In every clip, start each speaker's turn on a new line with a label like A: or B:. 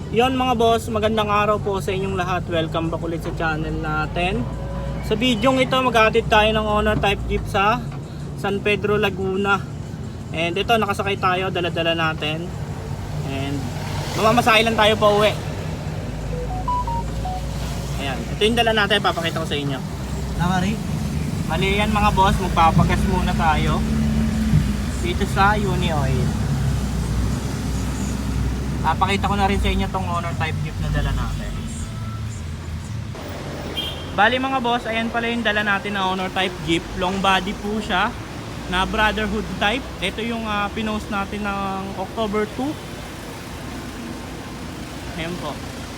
A: Yon mga boss, magandang araw po sa inyong lahat. Welcome back ulit sa channel natin. Sa video ito, maghahatid tayo ng owner type jeep sa San Pedro, Laguna. And ito, nakasakay tayo, dala-dala natin. And mamamasahe lang tayo pa uwi. Ayan, ito yung dala natin, papakita ko sa inyo.
B: Nakari?
A: Mali yan mga boss, magpapagas muna tayo dito sa Uni Oil. Papakita ko na rin sa inyo tong owner type jeep na dala natin. Bali mga boss, ayan pala yung dala natin na owner type jeep. Long body po siya na brotherhood type. Ito yung pinost natin ng October 2. Ayan po.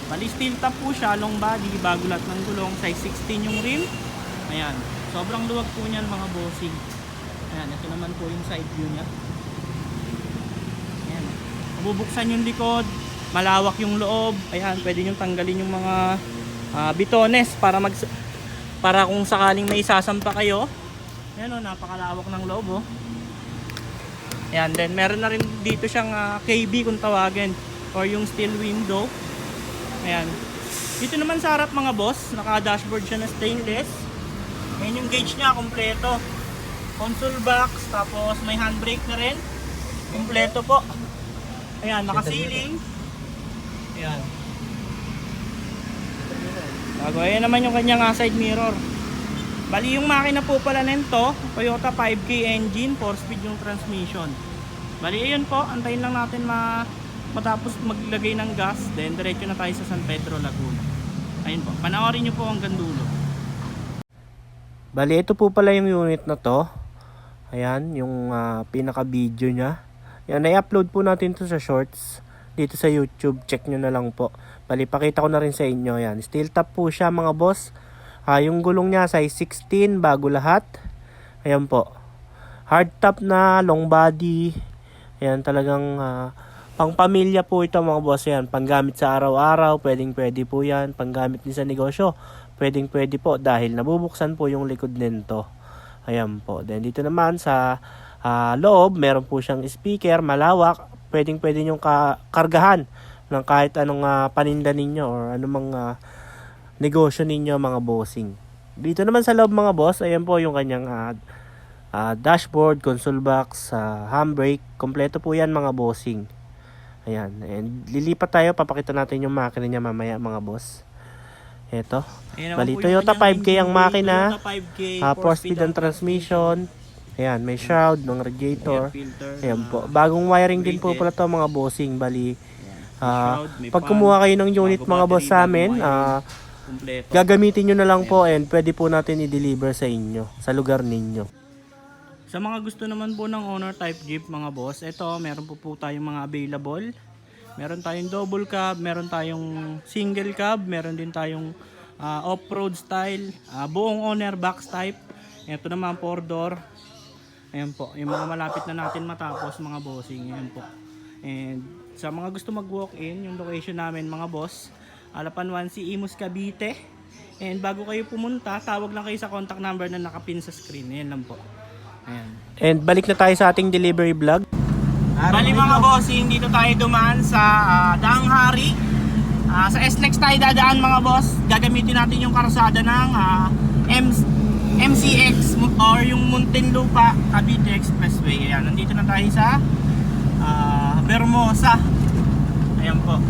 A: Bali steel top po siya, long body, bago lahat ng gulong, size 16 yung rim. Ayan, sobrang luwag po niyan mga bossing. Ayan, ito naman po yung side view niya. Ayan, mabubuksan yung likod, malawak yung loob. Ayan, pwede nyo tanggalin yung mga bitones para kung sakaling may sasampa kayo. Ayan o, napakalawak ng loob o. Ayan, then meron na rin dito siyang KB kung tawagin, or yung steel window. Ayan, dito naman sa harap mga boss, naka dashboard siya na stainless. Ayan yung gauge niya, kompleto. Console box, tapos may handbrake na rin. Kompleto po. Ayan, naka-sealing. Ayan. Bago, ayan naman yung kanyang side mirror. Bali yung makina po pala nito, Toyota 5K engine, 4-speed yung transmission. Bali ayun po, antayin lang natin matapos maglagay ng gas, then diretso na tayo sa San Pedro, Laguna. Ayun po, panoorin nyo po hanggang dulo. Bali ito po pala yung unit na to. Ayan, yung pinaka video nya. Yan, i-upload po natin to sa shorts dito sa YouTube, check nyo na lang po. Bali pakita ko na rin sa inyo. Yan, steel top po siya mga boss. Yung gulong niya size 16, bago lahat. Ayan po, hard top na, long body. Ayan, talagang pang pamilya po ito mga boss. Yan, panggamit sa araw-araw, pwedeng pwede po yan. Panggamit din sa negosyo, pwedeng pwede po dahil nabubuksan po yung likod nito. Ayan po. Then dito naman sa loob, meron po siyang speaker, malawak. Pwedeng pwede nyong kargahan ng kahit anong paninda ninyo or anumang negosyo ninyo mga bossing. Dito naman sa loob mga boss, ayan po yung kanyang dashboard, console box, handbrake. Kompleto po yan mga bossing. Ayan. And lilipat tayo, papakita natin yung makina niya mamaya mga boss. Ito. Bali, Toyota 5K ang makina. 4-speed ang transmission. Ayan, may shroud ng radiator. Ayan po. Bagong wiring din po pala to mga bossing. Bali, pag kumuha kayo ng unit mga boss sa amin, gagamitin nyo na lang po and pwede po natin i-deliver sa inyo, sa lugar ninyo. Sa mga gusto naman po ng owner type jeep mga boss, ito meron po tayong mga available. Meron tayong double cab, meron tayong single cab, meron din tayong off-road style, buong owner box type. Ito naman 4-door. Ayan po, yung mga malapit na natin matapos mga bossing. Ayan po. And sa mga gusto mag-walk-in, yung location namin mga boss, Alapan 1C, Imus, Cavite. And bago kayo pumunta, tawag lang kayo sa contact number na nakapin sa screen. Ayan lang po. Ayan. And balik na tayo sa ating delivery vlog. Bali mga bossing, dito tayo dumaan sa Daang Hari. Sa SLEX tayo dadaan mga boss. Gagamitin natin yung karsada ng MCX or yung Muntinlupa Cavite Expressway. Ayan, nandito na tayo sa Bermosa. Ayan po.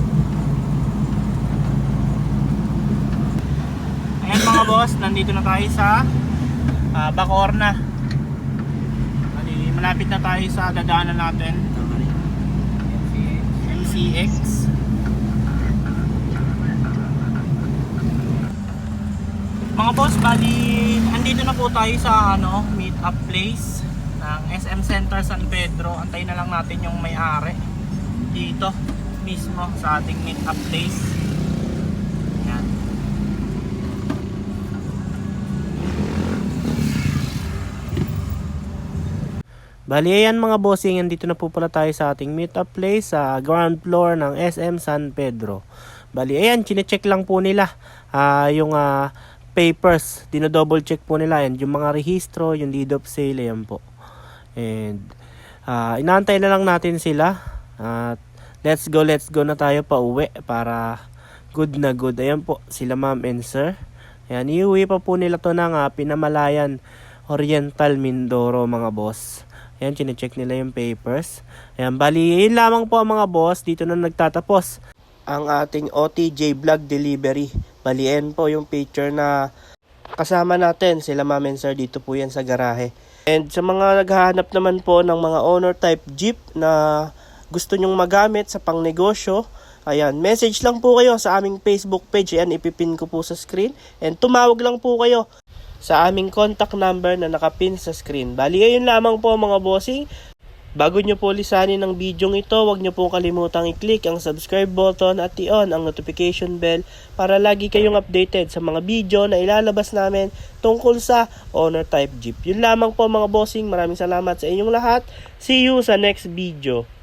A: Ayan mga boss, nandito na tayo sa Bacorna. Bali, malapit na tayo sa dadaanan natin. MCX. Mga boss, bali andito na po tayo sa meet up place ng SM Center San Pedro. Antayin na lang natin yung may-ari dito mismo sa ating meet up place. Ayan. Bali ayan mga bossing, andito na po pala tayo sa ating meet up place sa ground floor ng SM San Pedro. Bali ayan, chine-check lang po nila yung papers, dino-double check po nila yan, yung mga rehistro, yung deed of sale, ayan po. And inaantay na lang natin sila at let's go na tayo pa uwi para good na good. Ayan po, sila ma'am and sir. Ayan, iuwi pa po nila to ng Pinamalayan Oriental Mindoro mga boss. Ayan, chinecheck nila yung papers. Ayan, bali, yun lamang po mga boss. Dito na nagtatapos ang ating OTJ Vlog Delivery. Bali, yan po yung picture na kasama natin. Sila ma'am and sir, dito po yan sa garahe. And sa mga naghahanap naman po ng mga owner type jeep na gusto nyong magamit sa pangnegosyo, ayan, message lang po kayo sa aming Facebook page. Ayan, ipipin ko po sa screen. And tumawag lang po kayo sa aming contact number na nakapin sa screen. Bali, ayun lamang po mga bossing. Bago nyo po lisanin ng video ito, huwag nyo po kalimutang i-click ang subscribe button at i-on ang notification bell para lagi kayong updated sa mga video na ilalabas namin tungkol sa owner type jeep. Yun lamang po mga bossing. Maraming salamat sa inyong lahat. See you sa next video.